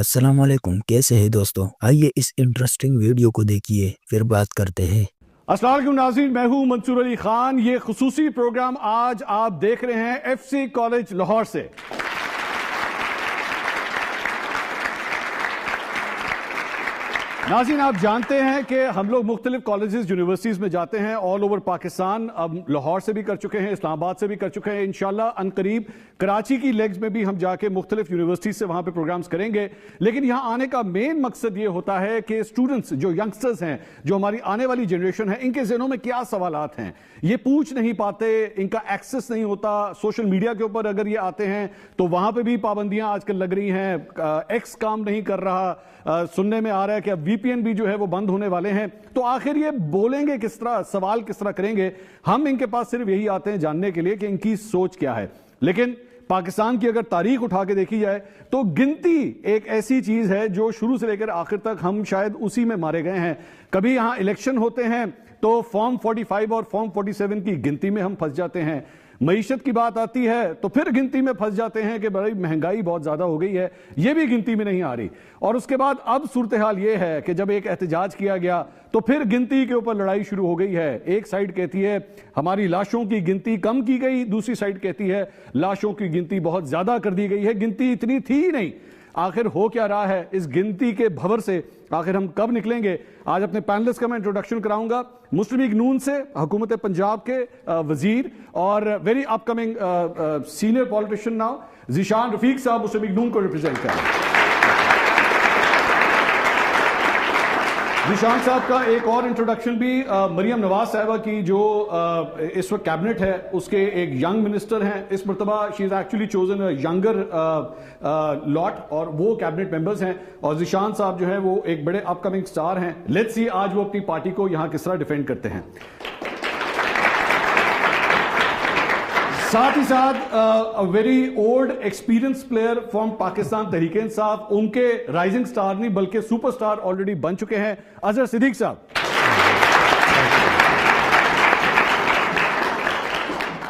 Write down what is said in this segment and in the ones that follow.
अस्सलामुअलैकुम, कैसे हैं दोस्तों। आइए इस इंटरेस्टिंग वीडियो को देखिए, फिर बात करते हैं। अस्सलाम वालेकुम नाज़रीन, मैं हूं मंसूर अली खान। ये खुसूसी प्रोग्राम आज आप देख रहे हैं एफसी कॉलेज लाहौर से। नाज़रीन, आप जानते हैं कि हम लोग मुख्तलिफ कॉलेजेस यूनिवर्सिटीज़ में जाते हैं ऑल ओवर पाकिस्तान। अब लाहौर से भी कर चुके हैं, इस्लामाबाद से भी कर चुके हैं। इंशाल्लाह अनकरीब कराची की लेग्स में भी हम जाके मुख्तलिफ यूनिवर्सिटीज़ से वहाँ पे प्रोग्राम्स करेंगे। लेकिन यहाँ आने का मेन मकसद ये होता है कि स्टूडेंट्स जो यंगस्टर्स हैं, जो हमारी आने वाली जनरेशन है, इनके ज़हनों में क्या सवालात हैं, ये पूछ नहीं पाते, इनका एक्सेस नहीं होता। सोशल मीडिया के ऊपर अगर ये आते हैं तो वहाँ पर भी पाबंदियाँ आजकल लग रही हैं। एक्स काम नहीं कर रहा, सुनने में आ रहा है कि अब वीपीएन भी जो है वो बंद होने वाले हैं। तो आखिर ये बोलेंगे किस तरह, सवाल किस तरह करेंगे। हम इनके पास सिर्फ यही आते हैं जानने के लिए कि इनकी सोच क्या है। लेकिन पाकिस्तान की अगर तारीख उठा के देखी जाए तो गिनती एक ऐसी चीज है जो शुरू से लेकर आखिर तक हम शायद उसी में मारे गए हैं। कभी यहां इलेक्शन होते हैं तो फॉर्म 45 और फॉर्म 47 की गिनती में हम फंस जाते हैं। मईशत की बात आती है तो फिर गिनती में फंस जाते हैं कि बड़ी महंगाई बहुत ज्यादा हो गई है, यह भी गिनती में नहीं आ रही। और उसके बाद अब सूरत हाल यह है कि जब एक एहतजाज किया गया तो फिर गिनती के ऊपर लड़ाई शुरू हो गई है। एक साइड कहती है हमारी लाशों की गिनती कम की गई, दूसरी साइड कहती है लाशों की गिनती बहुत ज्यादा कर दी गई है, गिनती इतनी थी ही नहीं। आखिर हो क्या रहा है इस गिनती के भंवर से, आखिर हम कब निकलेंगे? आज अपने पैनलिस्ट का मैं इंट्रोडक्शन कराऊंगा। मुस्लिम लीग नून से हुकूमत पंजाब के वजीर और very upcoming senior politician now Zeeshan Rafiq साहब मुस्लिम लीग नून को रिप्रेजेंट कर रहे हैं। ज़ीशान साहब का एक और इंट्रोडक्शन भी मरियम नवाज साहिबा की, जो इस वक्त कैबिनेट है उसके एक यंग मिनिस्टर हैं। इस मरतबा she is actually chosen younger lot और वो कैबिनेट मेंबर्स हैं। और ज़ीशान साहब जो है वो एक बड़े अपकमिंग स्टार हैं। लेट्स सी आज वो अपनी पार्टी को यहां किस तरह डिफेंड करते हैं। साथ ही साथ very old experience player from Pakistan Tehreek Insaf, उनके राइजिंग स्टार नहीं बल्कि सुपरस्टार ऑलरेडी बन चुके हैं, अजहर सिद्दीक साहब।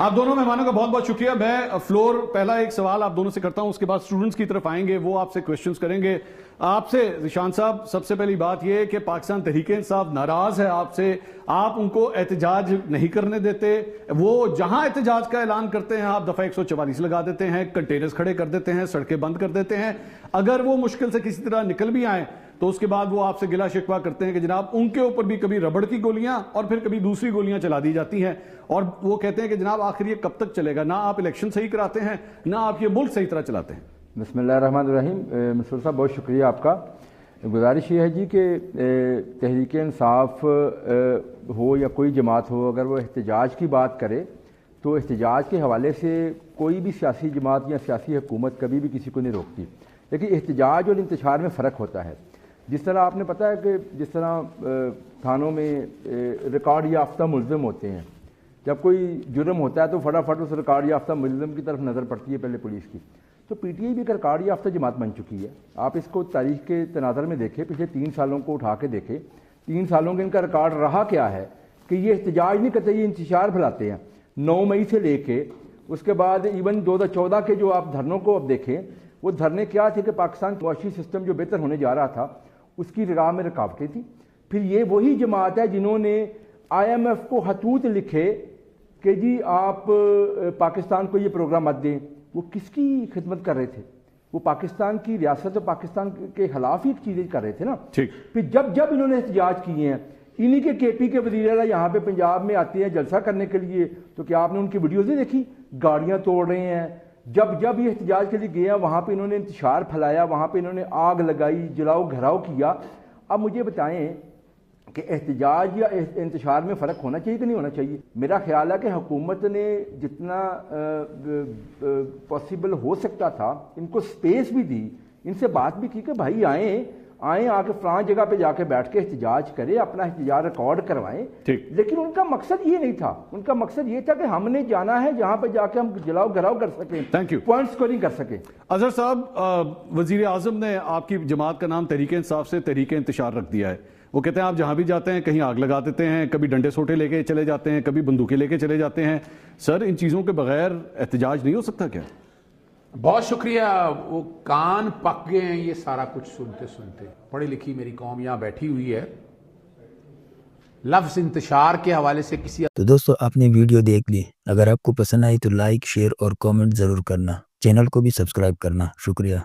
आप दोनों मेहमानों का बहुत बहुत शुक्रिया। मैं फ्लोर पहला एक सवाल आप दोनों से करता हूं, उसके बाद स्टूडेंट्स की तरफ आएंगे, वो आपसे क्वेश्चंस करेंगे। आपसे ज़ीशान साहब, सबसे पहली बात यह कि पाकिस्तान तहरीक इंसाफ नाराज है आपसे, आप उनको एहतजाज नहीं करने देते। वो जहां एहतजाज का ऐलान करते हैं आप दफा 144 लगा देते हैं, कंटेनर्स खड़े कर देते हैं, सड़कें बंद कर देते हैं। अगर वो मुश्किल से किसी तरह निकल भी आए तो उसके बाद वो आपसे गिला शिकवा करते हैं कि जनाब उनके ऊपर भी कभी रबड़ की गोलियां और फिर कभी दूसरी गोलियां चला दी जाती हैं। और वो कहते हैं कि जनाब आखिर ये कब तक चलेगा? ना आप इलेक्शन सही कराते हैं, ना आप ये मुल्क सही तरह चलाते हैं। बिस्मिल्लाहिर्रहमानिर्रहीम। मंसूर साहब बहुत शुक्रिया आपका। गुजारिश ये है जी कि तहरीक इंसाफ हो या कोई जमात हो, अगर वो एहतजाज की बात करे तो एहतजाज के हवाले से कोई भी सियासी जमात या सियासी हुकूमत कभी भी किसी को नहीं रोकती। लेकिन एहतजाज और इंतशार में फ़र्क होता है। जिस तरह आपने पता है कि जिस तरह थानों में रिकॉर्ड याफ्ता मुलज़िम होते हैं, जब कोई जुर्म होता है तो फटाफट उस रिकॉर्ड याफ्ता मुलज़िम की तरफ नज़र पड़ती है पहले पुलिस की। तो पीटीआई भी एक रिकॉर्ड याफ्ता जमात बन चुकी है। आप इसको तारीख के तनाज़र में देखें, पिछले 3 सालों को उठा के देखें, 3 सालों के इनका रिकॉर्ड रहा क्या है कि ये एहतजाज नहीं करते, ये इंतशार फैलाते हैं। 9 मई से लेके उसके बाद इवन 2014 के जो आप धरनों को अब देखें, वो धरने क्या थे कि पाकिस्तान मुआशी सिस्टम जो बेहतर होने जा रहा था उसकी राह में रुकावटें थी। फिर ये वही जमात है जिन्होंने IMF को खतूत लिखे कि जी आप पाकिस्तान को ये प्रोग्राम मत दें। वो किसकी खिदमत कर रहे थे? वो पाकिस्तान की रियासत और पाकिस्तान के खिलाफ ही चीज़ें कर रहे थे ना। ठीक। फिर जब जब इन्होंने एहतजाज किए हैं, इन्हीं के KP के वज़ीर आला यहाँ पे पंजाब में आते हैं जलसा करने के लिए, तो क्या आपने उनकी वीडियोज़ नहीं देखी? गाड़ियाँ तोड़ रहे हैं। जब जब ये एहतजाज के लिए गया वहाँ पे इन्होंने इंतशार फैलाया, वहाँ पे इन्होंने आग लगाई, जलाओ घराव किया। अब मुझे बताएं कि एहतजाज या इंतशार में फ़र्क होना चाहिए कि नहीं होना चाहिए? मेरा ख्याल है कि हुकूमत ने जितना पॉसिबल हो सकता था इनको स्पेस भी दी, इनसे बात भी की कि भाई आए आके फलां जगह पे जाके बैठ के एहतजाज करें, अपना एहतजाज रिकॉर्ड करवाएं। लेकिन उनका मकसद ये नहीं था। उनका मकसद ये था कि हमने जाना है जहां पे जाके हम जलाओ घराव कर सकें, थैंक यू, पॉइंट स्कोरिंग कर सकें। अजहर साहब, वजीर आजम ने आपकी जमात का नाम तहरीक इंसाफ से तहरीक इंतशार रख दिया है। वो कहते हैं आप जहां भी जाते हैं कहीं आग लगा देते हैं, कभी डंडे सोटे लेके चले जाते हैं, कभी बंदूकें लेके चले जाते हैं। सर, इन चीज़ों के बगैर एहतजाज नहीं हो सकता क्या? बहुत शुक्रिया। वो कान पक गए हैं ये सारा कुछ सुनते सुनते। पढ़ी लिखी मेरी कौम यहाँ बैठी हुई है। लफ्ज इंतशार के हवाले से किसी तो दोस्तों आपने वीडियो देख ली, अगर आपको पसंद आई तो लाइक शेयर और कमेंट ज़रूर करना, चैनल को भी सब्सक्राइब करना। शुक्रिया।